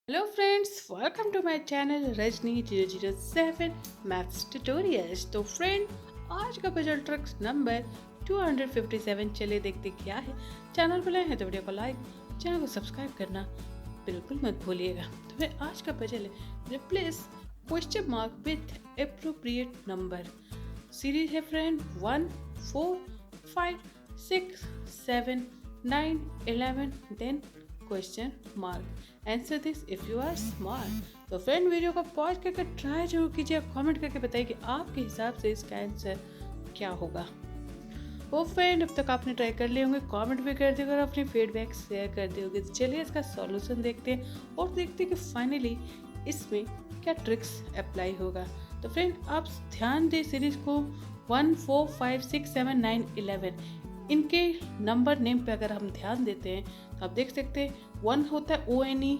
Hello friends, welcome to my channel Rajni 007 maths tutorials. तो friend, आज का पजल ट्रिक्स नंबर 257। चलिए देखते क्या है। चैनल पर नए हैं तो वीडियो को लाइक, चैनल को सब्सक्राइब करना बिल्कुल मत भूलिएगा। तो फिर आज का पजल है replace question mark with appropriate number. Series है friend 1, 4, 5, 6, 7, 9, 11 then question mark. Answer this if you are smart. तो फ्रेंड, वीडियो को पॉज करके ट्राई जरूर कीजिए, कमेंट करके बताइए कि आपके हिसाब से इसका आंसर क्या होगा। वो फ्रेंड, अब तक आपने ट्राई कर लिए होंगे, कमेंट भी कर दिए और अपनी फीडबैक शेयर कर दिए होंगे। तो चलिए इसका सॉल्यूशन देखते हैं और देखते हैं कि फाइनली इसमें क्या ट्रिक्स अप्लाई होगा। तो फ्रेंड, आप ध्यान दें सीरीज को 1, 4, 5, 6, 7, 9, 11 इनके नंबर नेम पे अगर हम ध्यान देते हैं तो आप देख सकते हैं 1 होता है ONE,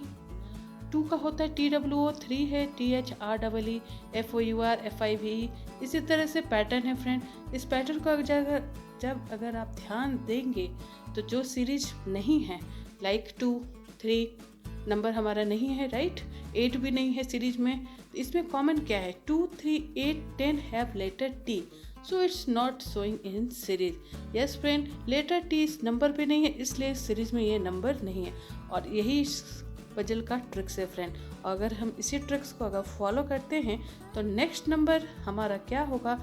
2 का होता है TWO, 3 है THREE, FOUR, FIVE। इसी तरह से पैटर्न है फ्रेंड। इस पैटर्न को जब अगर आप ध्यान देंगे तो जो सीरीज नहीं है लाइक 2, 3 नंबर हमारा नहीं है, राइट, 8 भी नहीं है सीरीज में। तो इसमें कॉमन क्या है? 2, 3, 8, 10 have letter T, so it's not showing in series. Yes friend, letter T इस नंबर पे नहीं है, इसलिए सीरीज में ये नंबर नहीं है। और यही पजल का ट्रिक्स है फ्रेंड। और अगर हम इसी ट्रिक्स को अगर फॉलो करते हैं तो नेक्स्ट नंबर हमारा क्या होगा?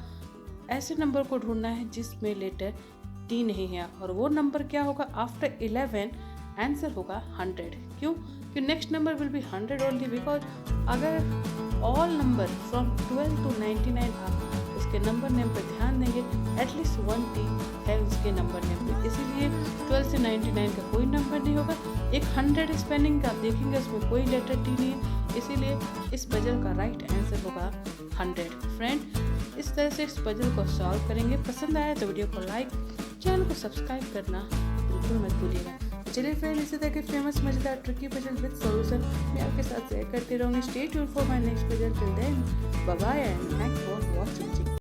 ऐसे नंबर को ढूंढना है जिसमें लेटर T नहीं है। और वो नंबर क्या होगा? आफ्टर 11 आंसर होगा 100। क्यों? कि next number will be 100 only, because अगर ऑल नंबर फ्रॉम 12 to 99 आप उसके नंबर नेम पर ध्यान देंगे, एटलीस्ट 1 T है उसके नंबर नेम पे, इसीलिए 12 से 99 का कोई नंबर नहीं होगा। एक 100 स्पेलिंग का आप देखेंगे उसमें कोई लेटर T नहीं है, इसीलिए इस पजल का राइट आंसर होगा 100। फ्रेंड, इस तरह से इस पजल को सॉल्व करेंगे। पसंद आया तो वीडियो को लाइक, चैनल को सब्सक्राइब करना बिल्कुल मत भूलिएगा। चलिए फ्रेंड, इसी तरह के फेमस मजेदार ट्रिकी पजल विद सॉल्यूशन मैं आपके साथ शेयर करती रहूँगी। Stay tuned for my next puzzle. Till then, bye bye and thanks for watching.